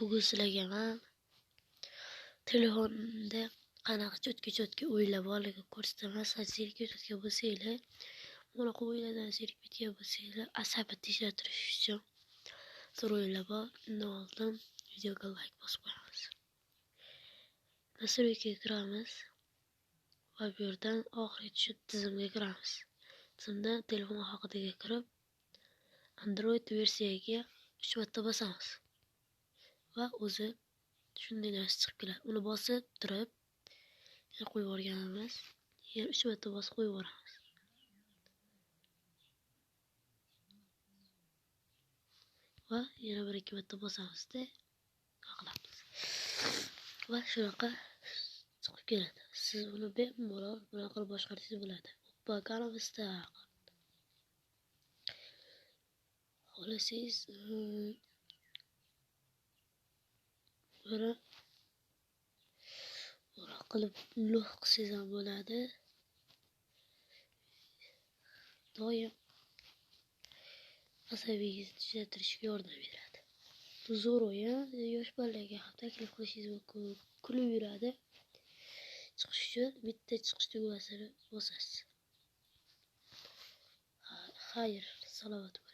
bugun sizlarga men telefonda qanaqa cho'tka o'ylab olib ko'rsataman. Zerikib ketgan bo'lsanglar, bunaqa o'yladan zerikib ketgan bo'lsanglar, asabni tishlantirish uchun zo'r o'ylab ol. Undan oldin videoga like bosib qo'yamiz. Nastroykaga kiramiz va bu yerdan oxirgi tushib tizimga kiramiz. Tizimdan telefon haqidagi kirib, Android versiyaga 3 marta bosamiz. Va o'zi shunday narsa chiqib keladi. Uni bosib turib, yana qo'yib yuborganimiz, yana 3 marta bosib qo'yib yuboramiz. Va yana 1-2 marta bosamizda qilamiz. Va shunaqa chiqib keladi. Siz buni bemalol bunaqa qilib boshqarsangiz bo'ladi. Bakanimizda xohlasangiz buni qilib loh qilsangiz ham bo'ladi. Doim asabingizni tuzatishga yordam beradi. Bu zo'r o'yin, yosh bolalarga ham taklif qilishingiz mumkin. Kulib yuradi. Chiqish uchun bitta chiqish tugmasini bosasiz. Xayr, salomat bo'ling.